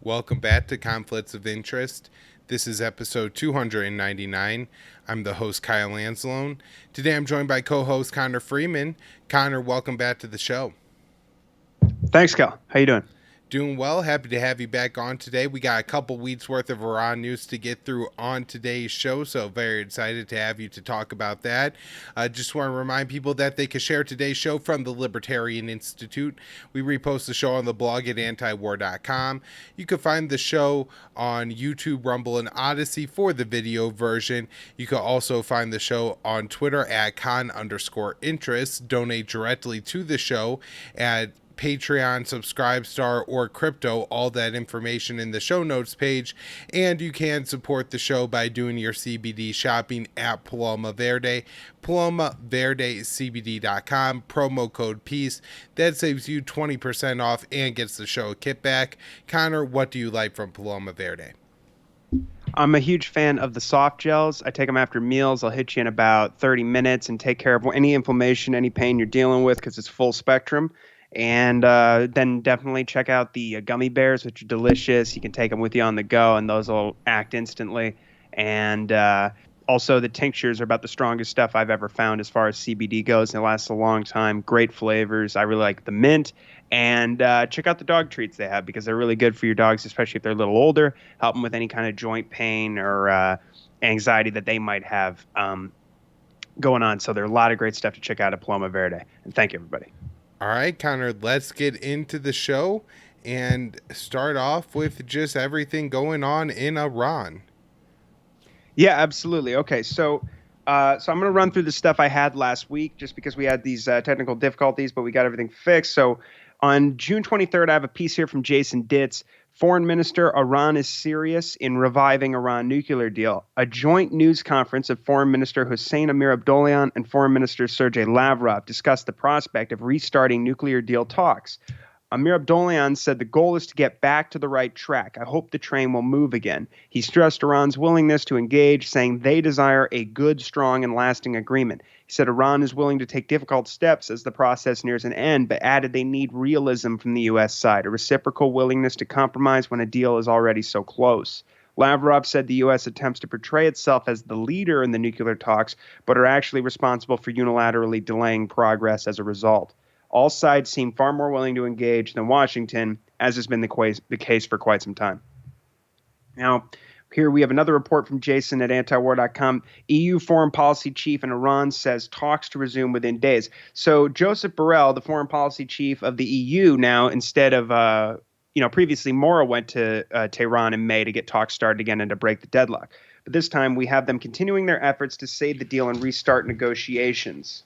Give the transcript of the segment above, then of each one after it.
Welcome back to Conflicts of Interest. This is episode 299. I'm the host, Kyle Anzalone. Today I'm joined by co-host Connor Freeman. Connor, welcome back to the show. Thanks, Cal. How you doing? Doing well. Happy to have you back on today. We got a couple weeks worth of Iran news to get through on today's show, so very excited to have you to talk about that. Just want to remind people that they can share today's show from the Libertarian Institute. We repost the show on the blog at antiwar.com. You can find the show on YouTube, Rumble, and Odyssey for the video version. You can also find the show on Twitter at con_interest. Donate directly to the show at Patreon, Subscribestar, or Crypto, all that information in the show notes page. And you can support the show by doing your CBD shopping at Paloma Verde, PalomaVerdeCBD.com, promo code PEACE. That saves you 20% off and gets the show a kickback. Connor, what do you like from Paloma Verde? I'm a huge fan of the soft gels. I take them after meals. I'll hit you in about 30 minutes and take care of any inflammation, any pain you're dealing with because it's full spectrum. And then definitely check out the gummy bears, which are delicious. You can take them with you on the go, and those will act instantly. And also the tinctures are about the strongest stuff I've ever found as far as CBD goes. It lasts a long time. Great flavors. I really like the mint. And check out the dog treats they have because they're really good for your dogs, especially if they're a little older. Help them with any kind of joint pain or anxiety that they might have going on. So there are a lot of great stuff to check out at Paloma Verde. And thank you, everybody. All right, Connor, let's get into the show and start off with just everything going on in Iran. Yeah, absolutely. Okay, so I'm going to run through the stuff I had last week just because we had these technical difficulties, but we got everything fixed. So on June 23rd, I have a piece here from Jason Ditz. Foreign Minister, Iran is serious in reviving Iran nuclear deal. A joint news conference of Foreign Minister Hossein Amir Abdollahian and Foreign Minister Sergei Lavrov discussed the prospect of restarting nuclear deal talks. Amir Abdollahian said the goal is to get back to the right track. I hope the train will move again. He stressed Iran's willingness to engage, saying they desire a good, strong, and lasting agreement. He said Iran is willing to take difficult steps as the process nears an end, but added they need realism from the U.S. side, a reciprocal willingness to compromise when a deal is already so close. Lavrov said the U.S. attempts to portray itself as the leader in the nuclear talks, but are actually responsible for unilaterally delaying progress as a result. All sides seem far more willing to engage than Washington, as has been the case for quite some time. Now, here we have another report from Jason at antiwar.com. EU foreign policy chief in Iran says talks to resume within days. So Joseph Borrell, the foreign policy chief of the EU now, instead of, previously Mora went to Tehran in May to get talks started again and to break the deadlock. But this time we have them continuing their efforts to save the deal and restart negotiations.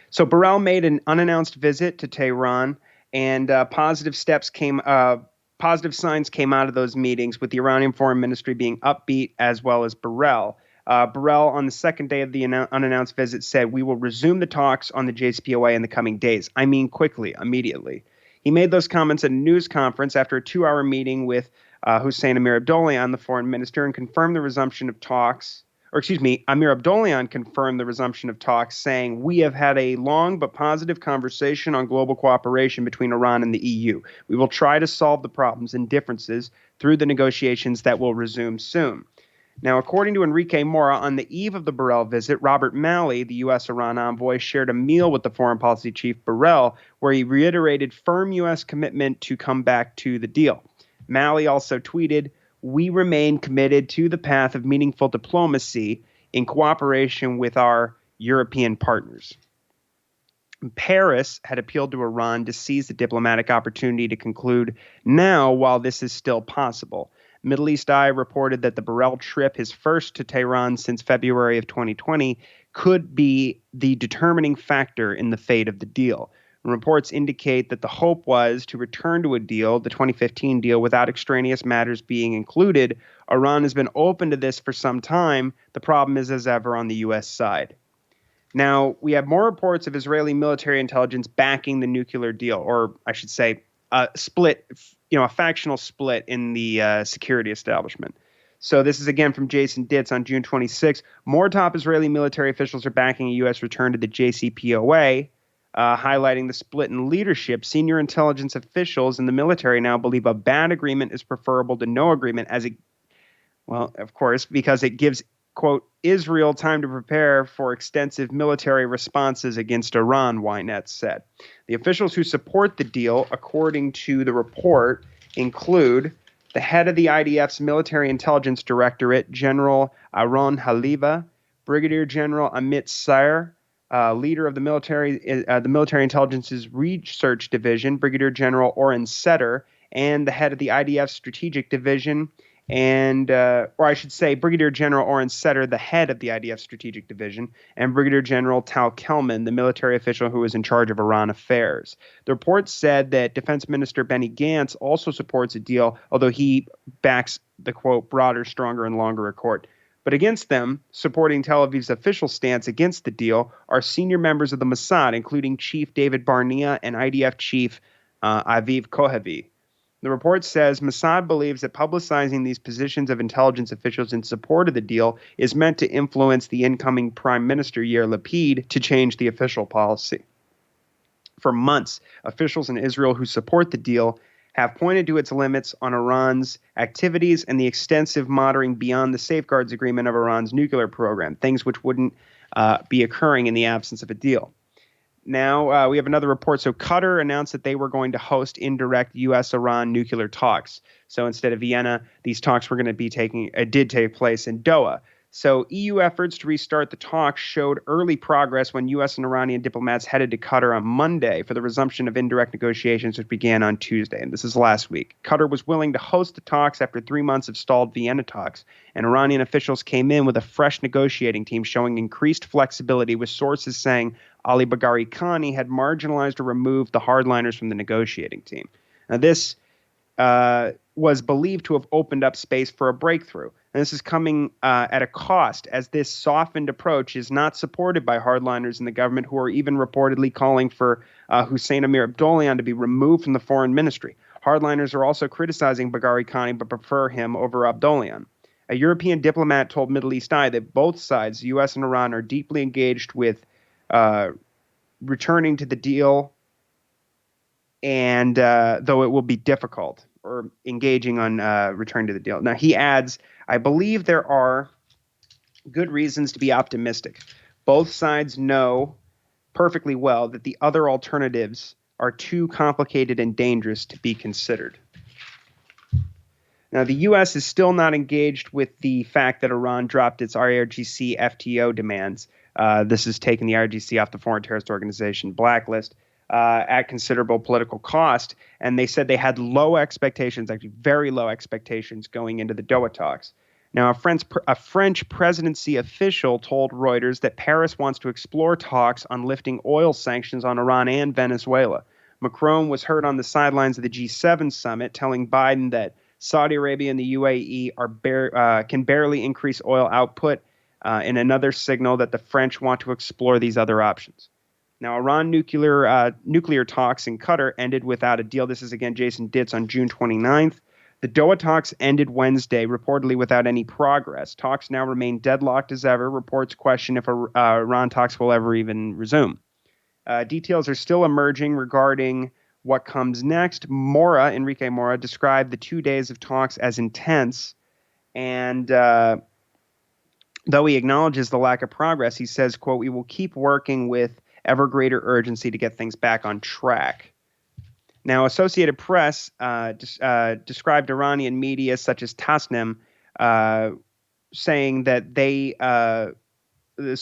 So Borrell made an unannounced visit to Tehran, and positive signs came out of those meetings, with the Iranian foreign ministry being upbeat as well as Borrell. Borrell, on the second day of the unannounced visit, said, "We will resume the talks on the JCPOA in the coming days. I mean quickly, immediately." He made those comments at a news conference after a 2-hour meeting with Hossein Amir Abdollahian, the foreign minister, and confirmed the resumption of talks. Amir Abdollahian confirmed the resumption of talks, saying, "We have had a long but positive conversation on global cooperation between Iran and the EU. We will try to solve the problems and differences through the negotiations that will resume soon." Now, according to Enrique Mora, on the eve of the Borrell visit, Robert Malley, the U.S. Iran envoy, shared a meal with the foreign policy chief Borrell, where he reiterated firm U.S. commitment to come back to the deal. Malley also tweeted, "We remain committed to the path of meaningful diplomacy in cooperation with our European partners." Paris had appealed to Iran to seize the diplomatic opportunity to conclude now while this is still possible. Middle East Eye reported that the Borrell trip, his first to Tehran since February of 2020, could be the determining factor in the fate of the deal. Reports indicate that the hope was to return to a deal, the 2015 deal, without extraneous matters being included. Iran has been open to this for some time. The problem is, as ever, on the U.S. side. Now, we have more reports of Israeli military intelligence backing the nuclear deal, or I should say a factional split in the security establishment. So this is again from Jason Ditz on June 26. More top Israeli military officials are backing a U.S. return to the JCPOA. highlighting the split in leadership. Senior intelligence officials in the military now believe a bad agreement is preferable to no agreement, of course, because it gives, quote, Israel time to prepare for extensive military responses against Iran, Wynett said. The officials who support the deal, according to the report, include the head of the IDF's Military Intelligence Directorate, General Aron Haliva, Brigadier General Amit Sayer, leader of the military intelligence's research division, Brigadier General Oren Setter, and the head of the IDF strategic division, or I should say, Brigadier General Oren Setter, the head of the IDF strategic division, and Brigadier General Tal Kelman, the military official who was in charge of Iran affairs. The report said that Defense Minister Benny Gantz also supports a deal, although he backs the, quote, broader, stronger, and longer accord. But against them, supporting Tel Aviv's official stance against the deal, are senior members of the Mossad, including Chief David Barnea and IDF Chief Aviv Kohavi. The report says Mossad believes that publicizing these positions of intelligence officials in support of the deal is meant to influence the incoming Prime Minister Yair Lapid to change the official policy. For months, officials in Israel who support the deal have pointed to its limits on Iran's activities and the extensive monitoring beyond the safeguards agreement of Iran's nuclear program, things which wouldn't be occurring in the absence of a deal. Now we have another report. So Qatar announced that they were going to host indirect U.S.-Iran nuclear talks. So instead of Vienna, these talks were going to be did take place in Doha. So EU efforts to restart the talks showed early progress when U.S. and Iranian diplomats headed to Qatar on Monday for the resumption of indirect negotiations, which began on Tuesday. And this is last week. Qatar was willing to host the talks after 3 months of stalled Vienna talks. And Iranian officials came in with a fresh negotiating team showing increased flexibility, with sources saying Ali Bagheri Khani had marginalized or removed the hardliners from the negotiating team. Now, this was believed to have opened up space for a breakthrough. And this is coming at a cost, as this softened approach is not supported by hardliners in the government, who are even reportedly calling for Hussein Amir Abdollahian to be removed from the foreign ministry. Hardliners are also criticizing Bagheri Khani but prefer him over Abdollahian. A European diplomat told Middle East Eye that both sides, the U.S. and Iran, are deeply engaged with returning to the deal, and though it will be difficult, or engaging on return to the deal. Now, he adds, I believe there are good reasons to be optimistic. Both sides know perfectly well that the other alternatives are too complicated and dangerous to be considered. Now, the U.S. is still not engaged with the fact that Iran dropped its IRGC FTO demands. This has taken the IRGC off the Foreign Terrorist Organization blacklist at considerable political cost. And they said they had low expectations, actually very low expectations, going into the Doha talks. Now, a French presidency official told Reuters that Paris wants to explore talks on lifting oil sanctions on Iran and Venezuela. Macron was heard on the sidelines of the G7 summit, telling Biden that Saudi Arabia and the UAE can barely increase oil output, in another signal that the French want to explore these other options. Now, Iran nuclear talks in Qatar ended without a deal. This is, again, Jason Ditz on June 29th. The Doha talks ended Wednesday, reportedly without any progress. Talks now remain deadlocked as ever. Reports question if Iran talks will ever even resume. Details are still emerging regarding what comes next. Enrique Mora, described the 2 days of talks as intense, and though he acknowledges the lack of progress, he says, quote, we will keep working with ever greater urgency to get things back on track. Now, Associated Press described Iranian media such as Tasnim saying that they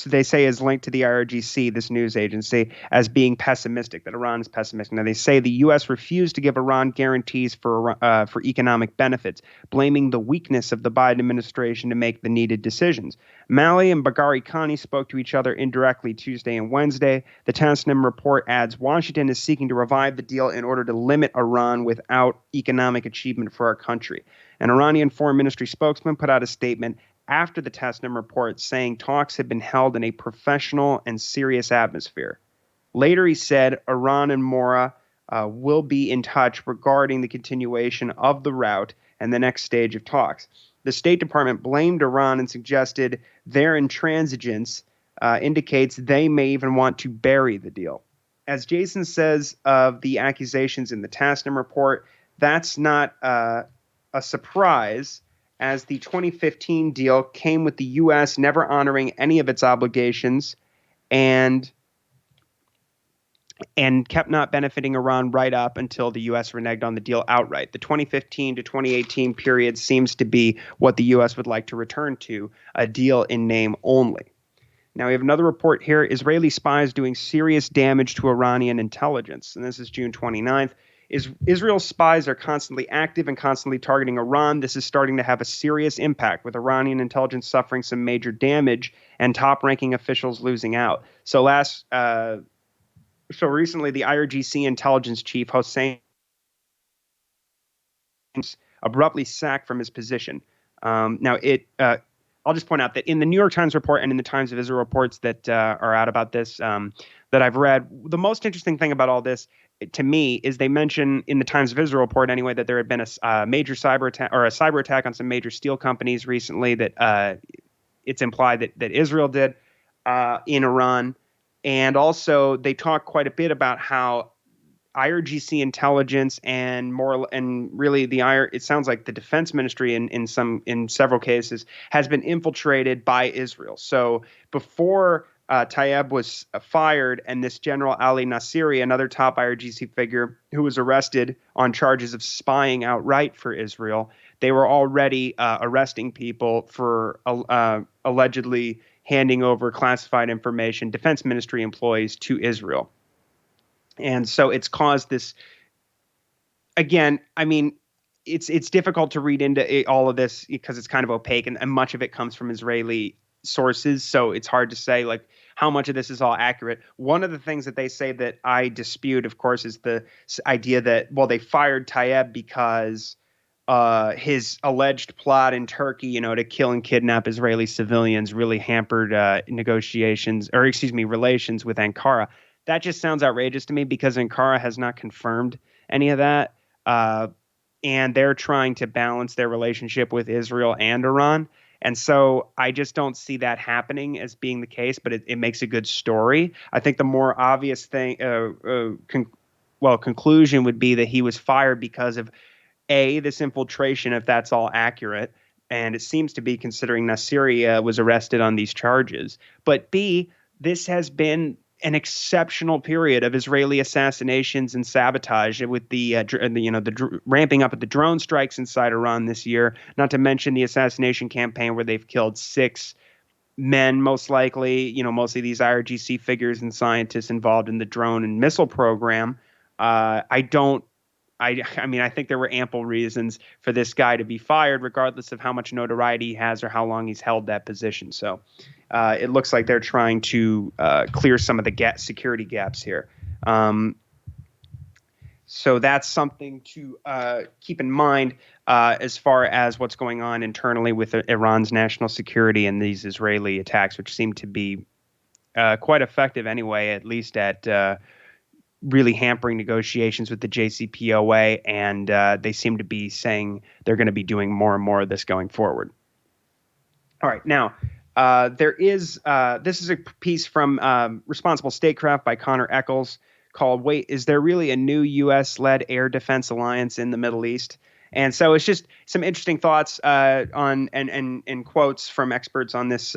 say is linked to the IRGC, this news agency, as being pessimistic, that Iran is pessimistic. Now, they say the U.S. refused to give Iran guarantees for economic benefits, blaming the weakness of the Biden administration to make the needed decisions. Malley and Bagheri Khani spoke to each other indirectly Tuesday and Wednesday. The Tasnim report adds Washington is seeking to revive the deal in order to limit Iran without economic achievement for our country. An Iranian foreign ministry spokesman put out a statement after the Tasnim report, saying talks had been held in a professional and serious atmosphere. Later, he said Iran and Mora will be in touch regarding the continuation of the route and the next stage of talks. The State Department blamed Iran and suggested their intransigence indicates they may even want to bury the deal. as Jason says of the accusations in the Tasnim report, that's not a surprise, as the 2015 deal came with the U.S. never honoring any of its obligations and kept not benefiting Iran right up until the U.S. reneged on the deal outright. The 2015 to 2018 period seems to be what the U.S. would like to return to, a deal in name only. Now, we have another report here. Israeli spies doing serious damage to Iranian intelligence. And this is June 29th. Israel's spies are constantly active and constantly targeting Iran. This is starting to have a serious impact, with Iranian intelligence suffering some major damage and top-ranking officials losing out. So recently, the IRGC intelligence chief, Hossein, abruptly sacked from his position. I'll just point out that in the New York Times report and in the Times of Israel reports that are out about this that I've read, the most interesting thing about all this, to me, is they mention in the Times of Israel report anyway that there had been a major cyber attack, or a cyber attack on some major steel companies recently, that it's implied that Israel did in Iran. And also they talk quite a bit about how IRGC intelligence and really it sounds like the defense ministry in several cases has been infiltrated by Israel. So before Tayeb was fired, and this General Ali Nassiri, another top IRGC figure who was arrested on charges of spying outright for Israel, they were already arresting people for allegedly handing over classified information, defense ministry employees, to Israel. And so it's caused this, again, I mean, it's difficult to read into all of this because it's kind of opaque, and much of it comes from Israeli sources. So it's hard to say like how much of this is all accurate. One of the things that they say that I dispute, of course, is the idea that, well, they fired Tayeb because his alleged plot in Turkey, to kill and kidnap Israeli civilians really hampered relations with Ankara. That just sounds outrageous to me because Ankara has not confirmed any of that. And they're trying to balance their relationship with Israel and Iran. And so I just don't see that happening as being the case, but it makes a good story. I think the more obvious thing, conclusion would be that he was fired because of this infiltration, if that's all accurate. And it seems to be, considering Nassiri was arrested on these charges. But B, this has been an exceptional period of Israeli assassinations and sabotage, with the ramping up of the drone strikes inside Iran this year, not to mention the assassination campaign where they've killed 6 men, most likely, mostly these IRGC figures and scientists involved in the drone and missile program. I think there were ample reasons for this guy to be fired, regardless of how much notoriety he has or how long he's held that position. So it looks like they're trying to clear some of the security gaps here. So that's something to keep in mind as far as what's going on internally with Iran's national security and these Israeli attacks, which seem to be quite effective anyway, at least at really hampering negotiations with the JCPOA, and they seem to be saying they're going to be doing more and more of this going forward. All right, now this is a piece from Responsible Statecraft by Connor Eccles called "Wait, is there really a new U.S.-led air defense alliance in the Middle East?" And so it's just some interesting thoughts on and quotes from experts on this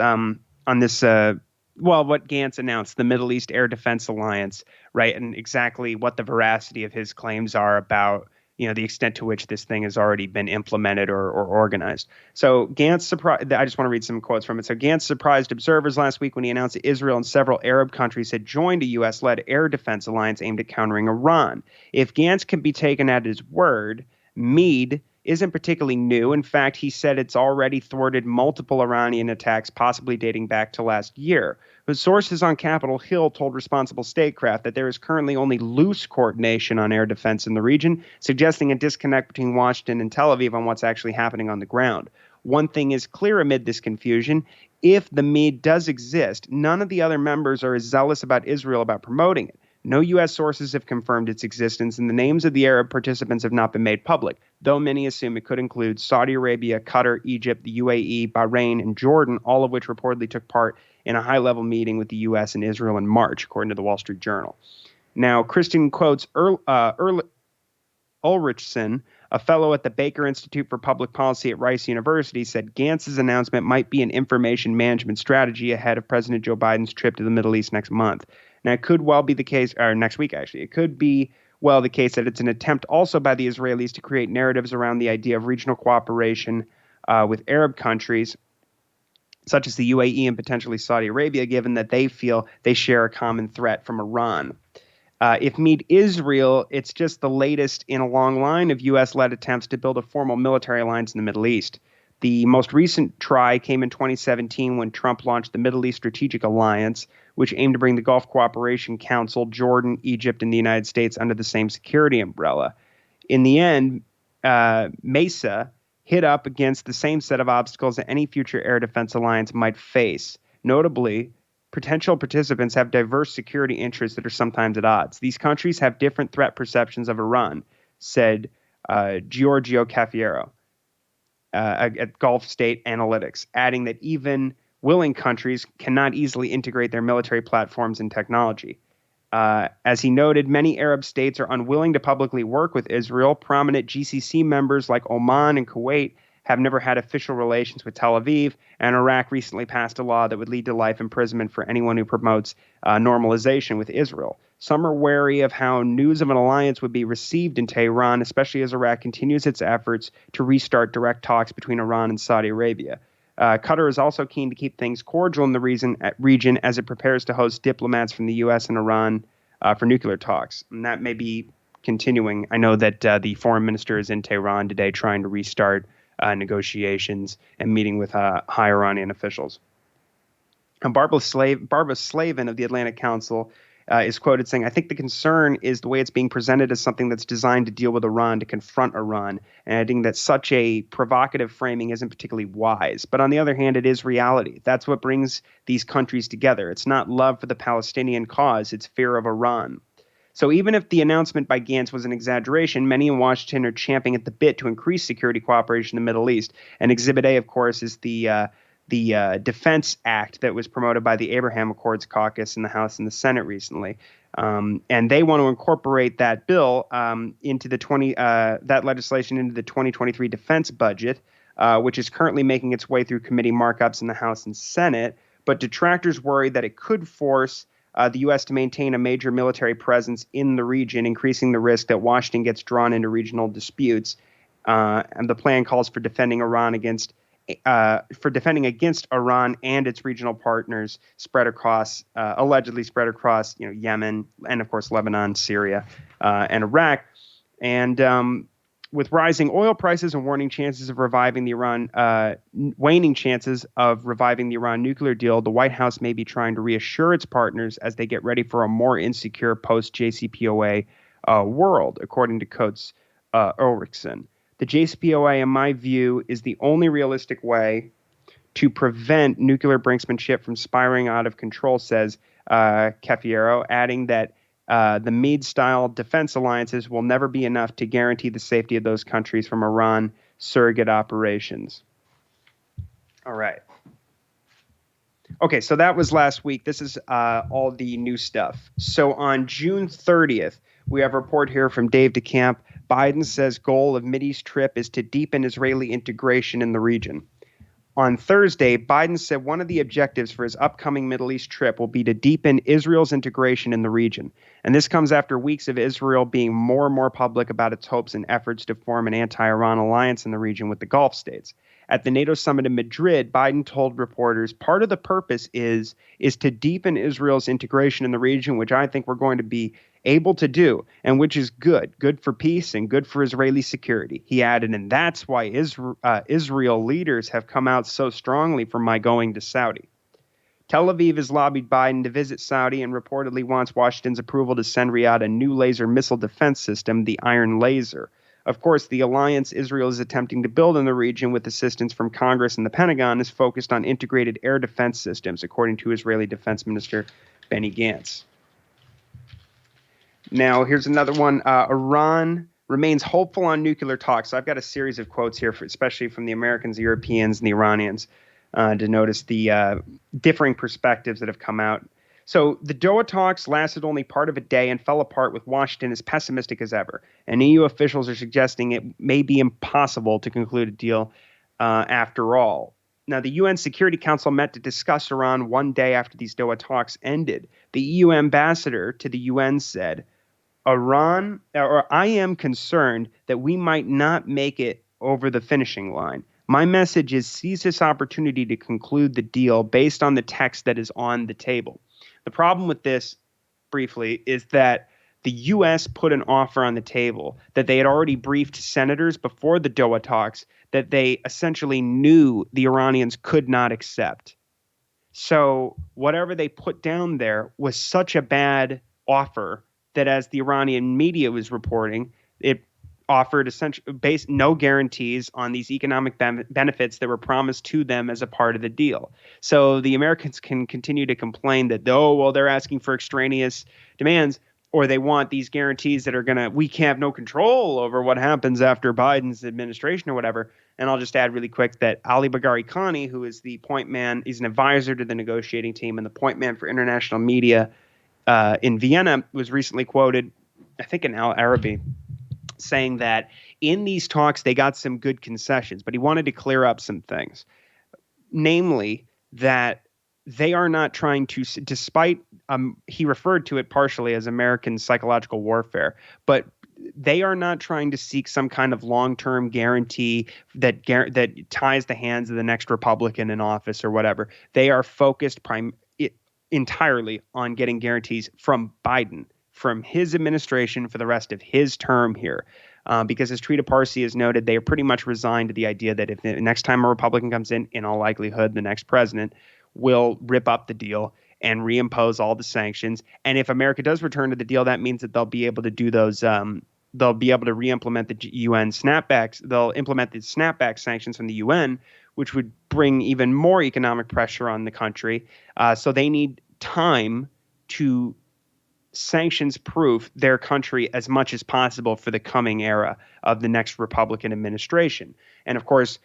what Gantz announced, the Middle East Air Defense Alliance, right, and exactly what the veracity of his claims are about, the extent to which this thing has already been implemented or organized. So Gantz surprised. I just want to read some quotes from it. So Gantz surprised observers last week when he announced that Israel and several Arab countries had joined a U.S.-led air defense alliance aimed at countering Iran. If Gantz can be taken at his word, Meade isn't particularly new. In fact, he said it's already thwarted multiple Iranian attacks, possibly dating back to last year. But sources on Capitol Hill told Responsible Statecraft that there is currently only loose coordination on air defense in the region, suggesting a disconnect between Washington and Tel Aviv on what's actually happening on the ground. One thing is clear amid this confusion: if the Meade does exist, none of the other members are as zealous about Israel about promoting it. No U.S. sources have confirmed its existence, and the names of the Arab participants have not been made public, though many assume it could include Saudi Arabia, Qatar, Egypt, the UAE, Bahrain, and Jordan, all of which reportedly took part in a high-level meeting with the U.S. and Israel in March, according to the Wall Street Journal. Now, Christian quotes Ulrichsen, a fellow at the Baker Institute for Public Policy at Rice University, said Gantz's announcement might be an information management strategy ahead of President Joe Biden's trip to the Middle East next month. Now, it could well be the case, or next week actually, it could be well the case that it's an attempt also by the Israelis to create narratives around the idea of regional cooperation with Arab countries, such as the UAE and potentially Saudi Arabia, given that they feel they share a common threat from Iran. If Meet Israel, it's just the latest in a long line of U.S.-led attempts to build a formal military alliance in the Middle East. The most recent try came in 2017 when Trump launched the Middle East Strategic Alliance, which aimed to bring the Gulf Cooperation Council, Jordan, Egypt, and the United States under the same security umbrella. In the end, Mesa hit up against the same set of obstacles that any future air defense alliance might face. Notably, potential participants have diverse security interests that are sometimes at odds. These countries have different threat perceptions of Iran, said Giorgio Caffiero at Gulf State Analytics, adding that even willing countries cannot easily integrate their military platforms and technology. As he noted, many Arab states are unwilling to publicly work with Israel. Prominent GCC members like Oman and Kuwait have never had official relations with Tel Aviv, and Iraq recently passed a law that would lead to life imprisonment for anyone who promotes normalization with Israel. Some are wary of how news of an alliance would be received in Tehran, especially as Iraq continues its efforts to restart direct talks between Iran and Saudi Arabia. Qatar is also keen to keep things cordial in the region as it prepares to host diplomats from the U.S. and Iran for nuclear talks. And that may be continuing. I know that the foreign minister is in Tehran today trying to restart negotiations and meeting with high Iranian officials. And Barbara Slavin of the Atlantic Council is quoted saying, "I think the concern is the way it's being presented as something that's designed to deal with Iran, to confront Iran, and adding that such a provocative framing isn't particularly wise. But on the other hand, it is reality. That's what brings these countries together. It's not love for the Palestinian cause, it's fear of Iran." So even if the announcement by Gantz was an exaggeration, many in Washington are champing at the bit to increase security cooperation in the Middle East. And Exhibit A, of course, is the Defense Act that was promoted by the Abraham Accords caucus in the House and the Senate recently. And they want to incorporate that bill into that legislation into the 2023 defense budget, which is currently making its way through committee markups in the House and Senate. But detractors worry that it could force the U.S. to maintain a major military presence in the region, increasing the risk that Washington gets drawn into regional disputes. And the plan calls for defending against Iran and its regional partners allegedly spread across, Yemen and of course Lebanon, Syria, and Iraq. And with rising oil prices and waning chances of reviving the Iran nuclear deal, the White House may be trying to reassure its partners as they get ready for a more insecure post-JCPOA world, according to Coates Ulrichsen. The JCPOA, in my view, is the only realistic way to prevent nuclear brinksmanship from spiraling out of control, says Caffiero, adding that the Meade-style defense alliances will never be enough to guarantee the safety of those countries from Iran surrogate operations. All right. Okay, so that was last week. This is all the new stuff. So on June 30th, we have a report here from Dave DeCamp. Biden says goal of Mideast trip is to deepen Israeli integration in the region. On Thursday, Biden said one of the objectives for his upcoming Middle East trip will be to deepen Israel's integration in the region. And this comes after weeks of Israel being more and more public about its hopes and efforts to form an anti-Iran alliance in the region with the Gulf states. At the NATO summit in Madrid, Biden told reporters part of the purpose is to deepen Israel's integration in the region, which I think we're going to be able to do, and which is good for peace and good for Israeli security. He added, and that's why Israel leaders have come out so strongly for my going to Saudi. Tel Aviv has lobbied Biden to visit Saudi and reportedly wants Washington's approval to send Riyadh a new laser missile defense system, the Iron Laser. Of course, the alliance Israel is attempting to build in the region with assistance from Congress and the Pentagon is focused on integrated air defense systems, according to Israeli Defense Minister Benny Gantz. Now, here's another one. Iran remains hopeful on nuclear talks. So I've got a series of quotes here, especially from the Americans, the Europeans, and the Iranians, to notice the differing perspectives that have come out. So the Doha talks lasted only part of a day and fell apart with Washington as pessimistic as ever. And EU officials are suggesting it may be impossible to conclude a deal after all. Now, the UN Security Council met to discuss Iran one day after these Doha talks ended. The EU ambassador to the UN said, I am concerned that we might not make it over the finishing line. My message is seize this opportunity to conclude the deal based on the text that is on the table. The problem with this, briefly, is that the U.S. put an offer on the table that they had already briefed senators before the Doha talks that they essentially knew the Iranians could not accept. So whatever they put down there was such a bad offer that, as the Iranian media was reporting, it offered essentially no guarantees on these economic benefits that were promised to them as a part of the deal. So the Americans can continue to complain that, they're asking for extraneous demands, or they want these guarantees that are we can't have no control over what happens after Biden's administration or whatever. And I'll just add really quick that Ali Bagheri Khani, who is the point man, he's an advisor to the negotiating team and the point man for international media in Vienna, was recently quoted, I think in Al Arabi, saying that in these talks they got some good concessions, but he wanted to clear up some things, namely that they are not trying to, despite he referred to it partially as American psychological warfare, but they are not trying to seek some kind of long-term guarantee that ties the hands of the next Republican in office or whatever. They are focused entirely on getting guarantees from Biden, from his administration for the rest of his term here. Because as Trita Parsi has noted, they are pretty much resigned to the idea that if the next time a Republican comes in all likelihood, the next president will rip up the deal and reimpose all the sanctions. And if America does return to the deal, that means that they'll be able to do those. They'll be able to re-implement the UN snapbacks. They'll implement the snapback sanctions from the UN, which would bring even more economic pressure on the country. So they need time to sanctions-proof their country as much as possible for the coming era of the next Republican administration. And of course,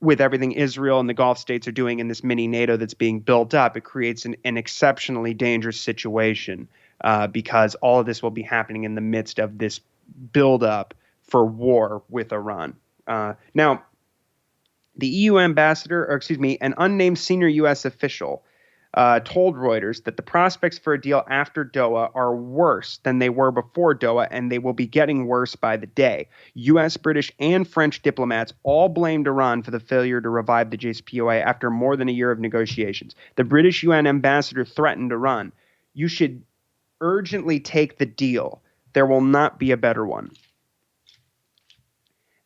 with everything Israel and the Gulf states are doing in this mini NATO that's being built up, it creates an exceptionally dangerous situation because all of this will be happening in the midst of this buildup for war with Iran. Now, the EU ambassador, an unnamed senior U.S. official, told Reuters that the prospects for a deal after Doha are worse than they were before Doha, and they will be getting worse by the day. U.S., British, and French diplomats all blamed Iran for the failure to revive the JCPOA after more than a year of negotiations. The British UN ambassador threatened Iran, "You should urgently take the deal. There will not be a better one."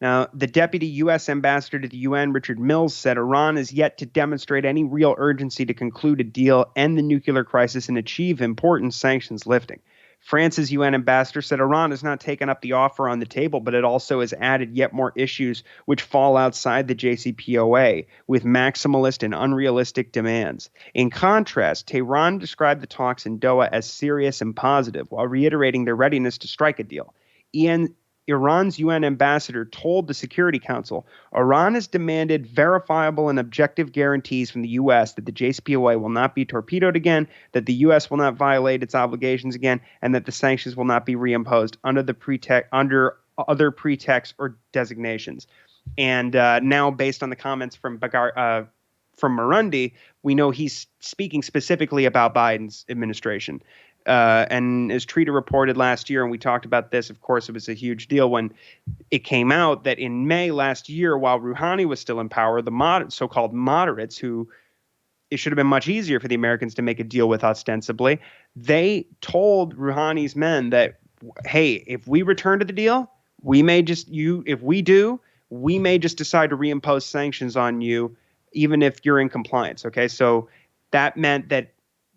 Now, the deputy U.S. ambassador to the UN, Richard Mills, said Iran is yet to demonstrate any real urgency to conclude a deal, end the nuclear crisis, and achieve important sanctions lifting. France's UN ambassador said Iran has not taken up the offer on the table, but it also has added yet more issues which fall outside the JCPOA with maximalist and unrealistic demands. In contrast, Tehran described the talks in Doha as serious and positive, while reiterating their readiness to strike a deal. Iran's UN ambassador told the Security Council, Iran has demanded verifiable and objective guarantees from the U.S. that the JCPOA will not be torpedoed again, that the U.S. will not violate its obligations again, and that the sanctions will not be reimposed under other pretexts or designations. And now, based on the comments from Marundi, we know he's speaking specifically about Biden's administration. And as Trita reported last year, and we talked about this, of course, it was a huge deal when it came out that in May last year, while Rouhani was still in power, the so-called moderates, who it should have been much easier for the Americans to make a deal with ostensibly, they told Rouhani's men that, hey, if we return to the deal, we may just decide to reimpose sanctions on you, even if you're in compliance. Okay, so that meant that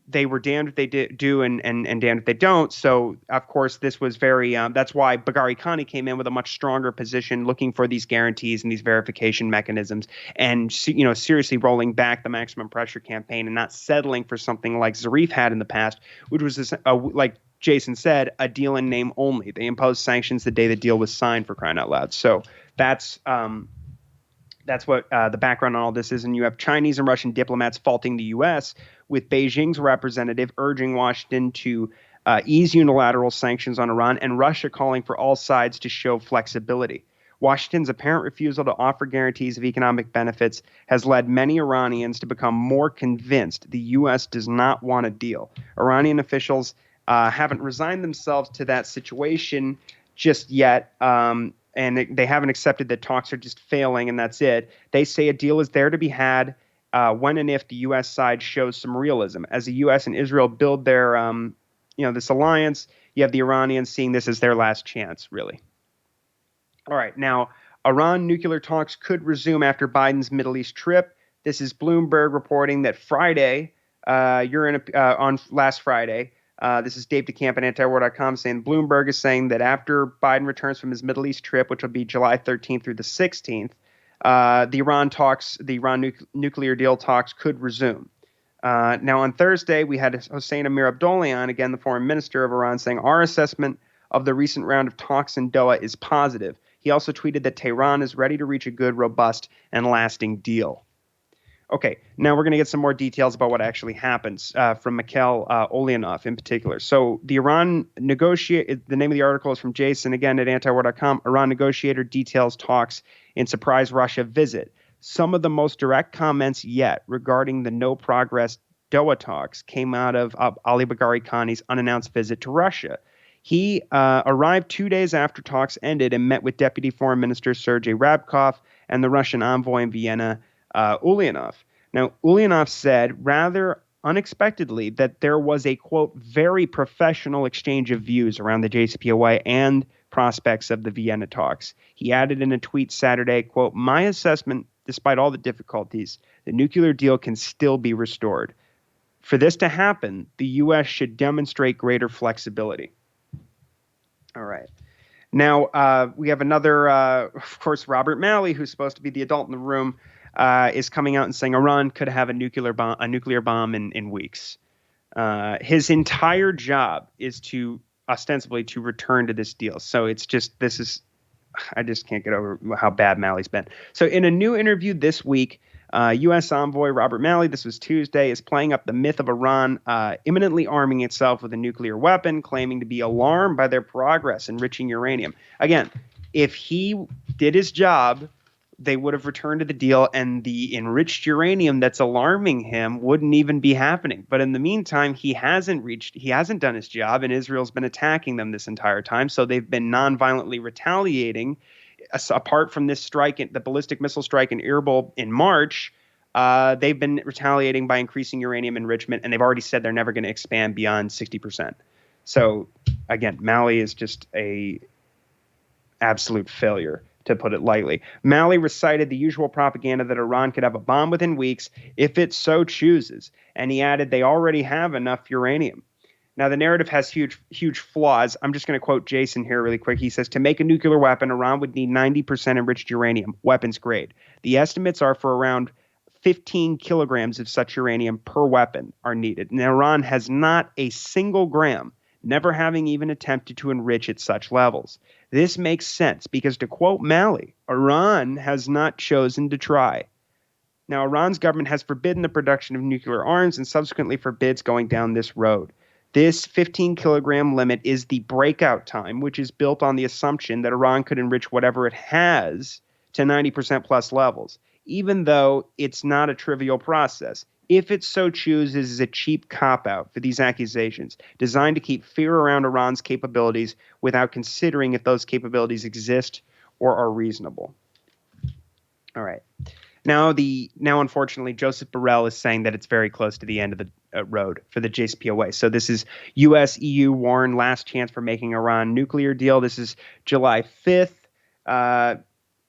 they were damned if they do and damned if they don't. So, of course, this was very that's why Bagheri Khani came in with a much stronger position, looking for these guarantees and these verification mechanisms, and seriously rolling back the maximum pressure campaign and not settling for something like Zarif had in the past, which was like Jason said, a deal in name only. They imposed sanctions the day the deal was signed, for crying out loud. So that's That's what the background on all this is. And you have Chinese and Russian diplomats faulting the U.S., with Beijing's representative urging Washington to ease unilateral sanctions on Iran, and Russia calling for all sides to show flexibility. Washington's apparent refusal to offer guarantees of economic benefits has led many Iranians to become more convinced the U.S. does not want a deal. Iranian officials haven't resigned themselves to that situation just yet. And they haven't accepted that talks are just failing and that's it. They say a deal is there to be had when and if the U.S. side shows some realism. As the U.S. and Israel build their, this alliance, you have the Iranians seeing this as their last chance, really. All right, now, Iran nuclear talks could resume after Biden's Middle East trip. This is Bloomberg reporting that Friday, on last Friday, this is Dave DeCamp at antiwar.com saying Bloomberg is saying that after Biden returns from his Middle East trip, which will be July 13th through the 16th, the Iran nuclear deal talks could resume. Now, on Thursday, we had Hossein Amir Abdollahian, again, the foreign minister of Iran, saying our assessment of the recent round of talks in Doha is positive. He also tweeted that Tehran is ready to reach a good, robust, and lasting deal. Okay, now we're going to get some more details about what actually happens from Mikhail Ulyanov in particular. So the Iran negotiator, the name of the article is from Jason, again, at antiwar.com. Iran negotiator details talks in surprise Russia visit. Some of the most direct comments yet regarding the no progress Doha talks came out of Ali Bagheri Khani's unannounced visit to Russia. He arrived 2 days after talks ended and met with Deputy Foreign Minister Sergei Rabkov and the Russian envoy in Vienna, Ulyanov. Now, Ulyanov said rather unexpectedly that there was a, quote, very professional exchange of views around the JCPOA and prospects of the Vienna talks. He added in a tweet Saturday, quote, my assessment, despite all the difficulties, the nuclear deal can still be restored. For this to happen, the U.S. should demonstrate greater flexibility. All right. Now, we have another, of course, Robert Malley, who's supposed to be the adult in the room, is coming out and saying Iran could have a nuclear bomb in weeks. His entire job is to ostensibly to return to this deal. So it's just, I just can't get over how bad Malley's been. So in a new interview this week, U.S. envoy Robert Malley, this was Tuesday, is playing up the myth of Iran imminently arming itself with a nuclear weapon, claiming to be alarmed by their progress enriching uranium. Again, if he did his job, they would have returned to the deal, and the enriched uranium that's alarming him wouldn't even be happening. But in the meantime, he hasn't done his job, and Israel's been attacking them this entire time. So they've been nonviolently retaliating. Apart from this strike, the ballistic missile strike in Erbil in March, they've been retaliating by increasing uranium enrichment, and they've already said they're never going to expand beyond 60%. So again, Malley is just a absolute failure, to put it lightly. Malley recited the usual propaganda that Iran could have a bomb within weeks if it so chooses, and he added they already have enough uranium. Now, the narrative has huge flaws. I'm just going to quote Jason here really quick. He says, to make a nuclear weapon, Iran would need 90% enriched uranium, weapons grade. The estimates are for around 15 kilograms of such uranium per weapon are needed. And Iran has not a single gram, never having even attempted to enrich at such levels. This makes sense because, to quote Malley, Iran has not chosen to try. Now, Iran's government has forbidden the production of nuclear arms and subsequently forbids going down this road. This 15-kilogram limit is the breakout time, which is built on the assumption that Iran could enrich whatever it has to 90% plus levels, even though it's not a trivial process. If it so chooses, is a cheap cop-out for these accusations, designed to keep fear around Iran's capabilities without considering if those capabilities exist or are reasonable. All right. Now, unfortunately, Joseph Borrell is saying that it's very close to the end of the road for the JCPOA. So this is U.S. EU warn last chance for making Iran nuclear deal. This is July 5th.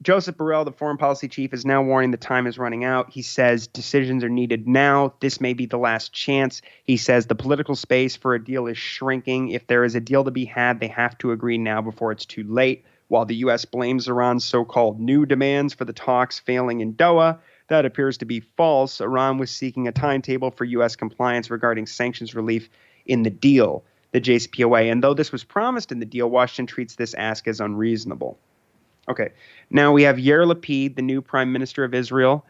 Joseph Borrell, the foreign policy chief, is now warning the time is running out. He says decisions are needed now. This may be the last chance. He says the political space for a deal is shrinking. If there is a deal to be had, they have to agree now before it's too late. While the U.S. blames Iran's so-called new demands for the talks failing in Doha, that appears to be false. Iran was seeking a timetable for U.S. compliance regarding sanctions relief in the deal, the JCPOA. And though this was promised in the deal, Washington treats this ask as unreasonable. Okay. Now we have Yair Lapid, the new prime minister of Israel.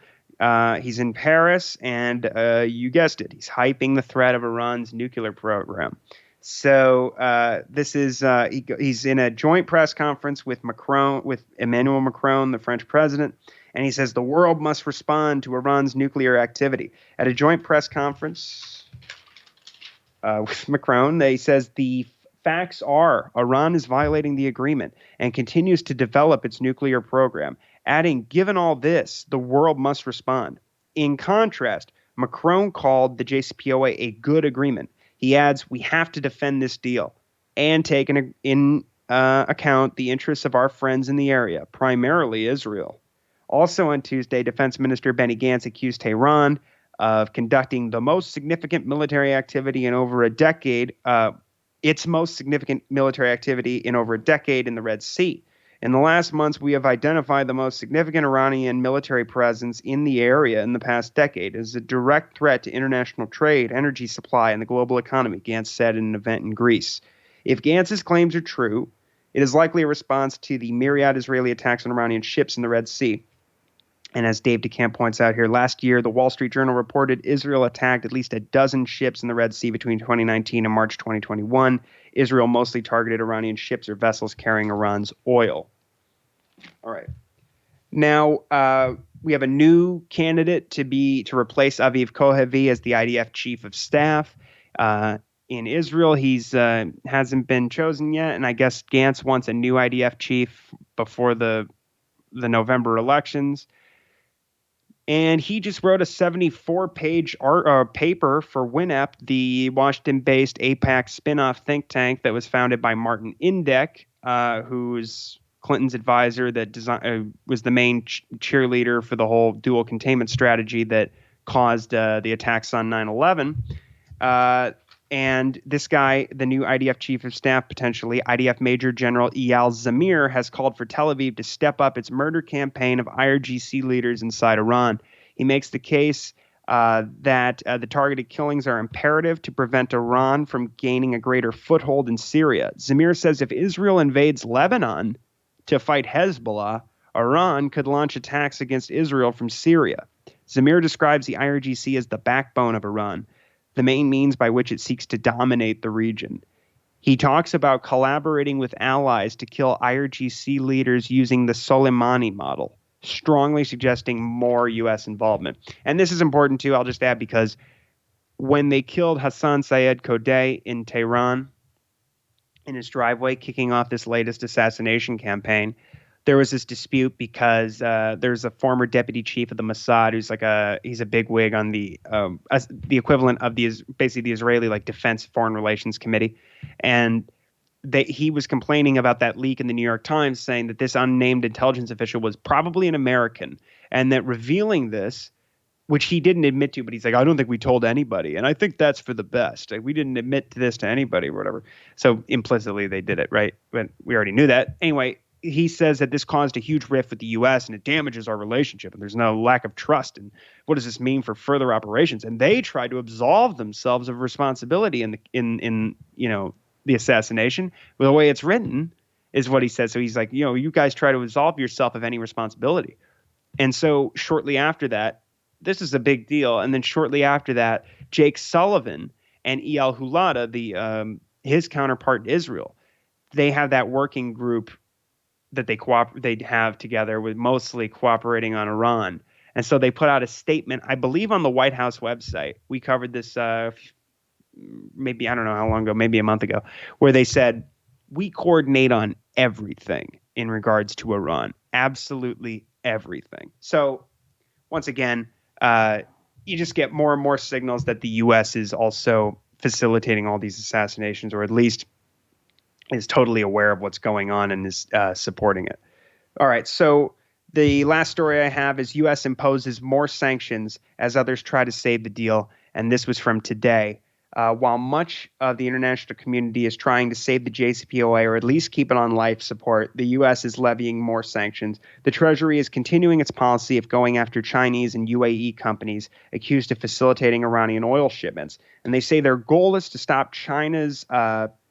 He's in Paris, and you guessed it, he's hyping the threat of Iran's nuclear program. So this is he's in a joint press conference with Emmanuel Macron, the French president, and he says the world must respond to Iran's nuclear activity. At a joint press conference with Macron, he says the facts are Iran is violating the agreement and continues to develop its nuclear program, adding, given all this, the world must respond. In contrast, Macron called the JCPOA a good agreement. He adds, we have to defend this deal and take in account the interests of our friends in the area, primarily Israel. Also on Tuesday, Defense Minister Benny Gantz accused Tehran of conducting the most significant military activity in over a decade, its most significant military activity in over a decade in the Red Sea. In the last months, we have identified the most significant Iranian military presence in the area in the past decade as a direct threat to international trade, energy supply, and the global economy, Gantz said in an event in Greece. If Gantz's claims are true, it is likely a response to the myriad Israeli attacks on Iranian ships in the Red Sea. And as Dave DeCamp points out here, last year, the Wall Street Journal reported Israel attacked at least a dozen ships in the Red Sea between 2019 and March 2021. Israel mostly targeted Iranian ships or vessels carrying Iran's oil. All right. Now, we have a new candidate to replace Aviv Kohevi as the IDF Chief of Staff. In Israel, he's hasn't been chosen yet, and I guess Gantz wants a new IDF chief before the November elections. And he just wrote a 74-page paper for WINEP, the Washington-based AIPAC spin-off think tank that was founded by Martin Indyk, who's Clinton's advisor that was the main cheerleader for the whole dual containment strategy that caused the attacks on 9/11. And this guy, the new IDF Chief of Staff, potentially, IDF Major General Eyal Zamir, has called for Tel Aviv to step up its murder campaign of IRGC leaders inside Iran. He makes the case that the targeted killings are imperative to prevent Iran from gaining a greater foothold in Syria. Zamir says if Israel invades Lebanon to fight Hezbollah, Iran could launch attacks against Israel from Syria. Zamir describes the IRGC as the backbone of Iran, the main means by which it seeks to dominate the region. He talks about collaborating with allies to kill IRGC leaders using the Soleimani model, strongly suggesting more U.S. involvement. And this is important, too, I'll just add, because when they killed Hassan Syed Kodeh in Tehran, in his driveway, kicking off this latest assassination campaign, there was this dispute because there's a former deputy chief of the Mossad who's he's a bigwig on the equivalent of basically the Israeli Defense Foreign Relations Committee, and he was complaining about that leak in the New York Times, saying that this unnamed intelligence official was probably an American, and that revealing this, which he didn't admit to, but he's like, I don't think we told anybody, and I think that's for the best. We didn't admit to this to anybody or whatever. So implicitly they did it, right? But we already knew that. Anyway, he says that this caused a huge rift with the U.S. and it damages our relationship, and there's no lack of trust. And what does this mean for further operations? And they tried to absolve themselves of responsibility in the assassination. Well, the way it's written is what he says. So he's like, you guys try to absolve yourself of any responsibility. And so shortly after that, this is a big deal. And then shortly after that, Jake Sullivan and Eyal Hulada, his counterpart in Israel, they have that working group that they have together with mostly cooperating on Iran. And so they put out a statement, I believe on the White House website. We covered this maybe, I don't know how long ago, maybe a month ago, where they said, we coordinate on everything in regards to Iran. Absolutely everything. So once again, you just get more and more signals that the U.S. is also facilitating all these assassinations, or at least is totally aware of what's going on and is supporting it. All right, so the last story I have is U.S. imposes more sanctions as others try to save the deal, and this was from today. While much of the international community is trying to save the JCPOA or at least keep it on life support, the U.S. is levying more sanctions. The Treasury is continuing its policy of going after Chinese and UAE companies accused of facilitating Iranian oil shipments. And they say their goal is to stop China's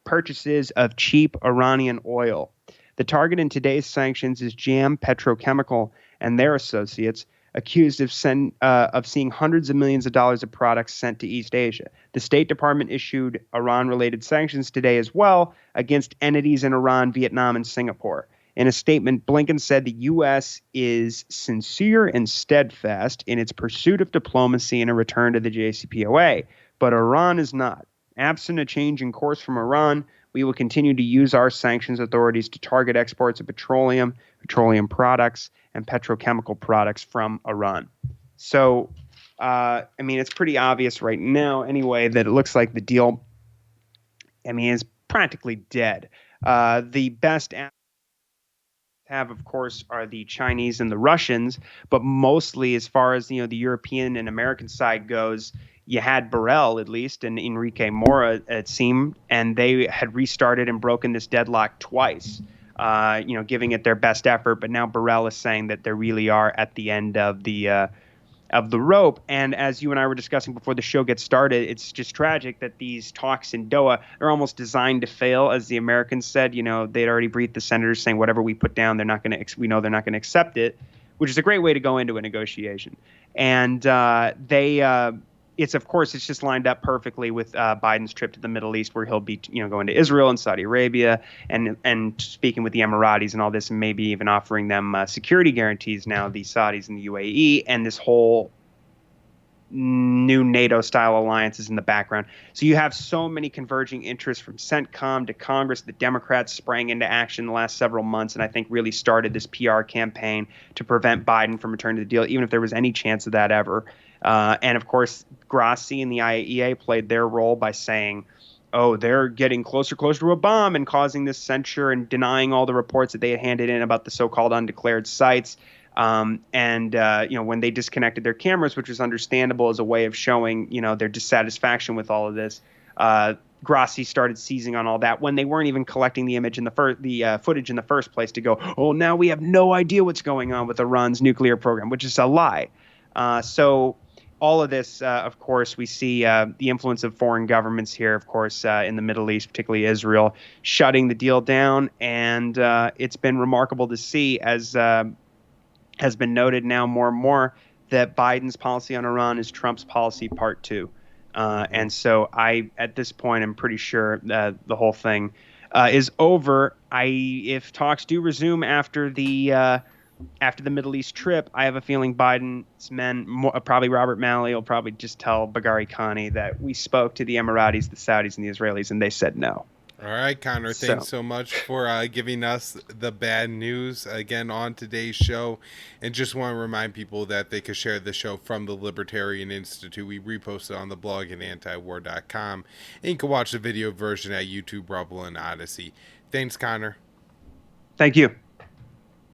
purchases of cheap Iranian oil. The target in today's sanctions is GM Petrochemical and their associates, accused of seeing hundreds of millions of dollars of products sent to East Asia. The State Department issued Iran-related sanctions today as well against entities in Iran, Vietnam, and Singapore. In a statement, Blinken said the U.S. is sincere and steadfast in its pursuit of diplomacy and a return to the JCPOA, but Iran is not. Absent a change in course from Iran, we will continue to use our sanctions authorities to target exports of petroleum, petroleum products, and petrochemical products from Iran. So, it's pretty obvious right now, anyway, that it looks like the deal, is practically dead. The best have, of course, are the Chinese and the Russians, but mostly, as far as the European and American side goes, you had Borrell, at least, and Enrique Mora, it seemed, and they had restarted and broken this deadlock twice, giving it their best effort. But now Borrell is saying that they really are at the end of the rope. And as you and I were discussing before the show gets started, it's just tragic that these talks in Doha are almost designed to fail. As the Americans said, they'd already briefed the senators saying whatever we put down, we know they're not going to accept it, which is a great way to go into a negotiation. And it's just lined up perfectly with Biden's trip to the Middle East, where he'll be going to Israel and Saudi Arabia and speaking with the Emiratis and all this, and maybe even offering them security guarantees now, the Saudis and the UAE, and this whole new NATO-style alliances in the background. So you have so many converging interests from CENTCOM to Congress. The Democrats sprang into action the last several months and I think really started this PR campaign to prevent Biden from returning to the deal, even if there was any chance of that ever. And, of course, Grassi and the IAEA played their role by saying, oh, they're getting closer to a bomb and causing this censure and denying all the reports that they had handed in about the so-called undeclared sites. When they disconnected their cameras, which was understandable as a way of showing, their dissatisfaction with all of this, Grassi started seizing on all that when they weren't even collecting the footage in the first place to go, oh, now we have no idea what's going on with Iran's nuclear program, which is a lie. So all of this, of course, we see the influence of foreign governments here, of course, in the Middle East, particularly Israel, shutting the deal down. And it's been remarkable to see, as has been noted now more and more, that Biden's policy on Iran is Trump's policy part 2. And so at this point, I'm pretty sure the whole thing is over. If talks do resume after the Middle East trip, I have a feeling Biden's men, probably Robert Malley, will probably just tell Bagheri Khani that we spoke to the Emiratis, the Saudis, and the Israelis, and they said no. All right, Connor, thanks so much for giving us the bad news again on today's show. And just want to remind people that they could share the show from the Libertarian Institute. We repost it on the blog at antiwar.com. And you can watch the video version at YouTube, Rumble, and Odyssey. Thanks, Connor. Thank you.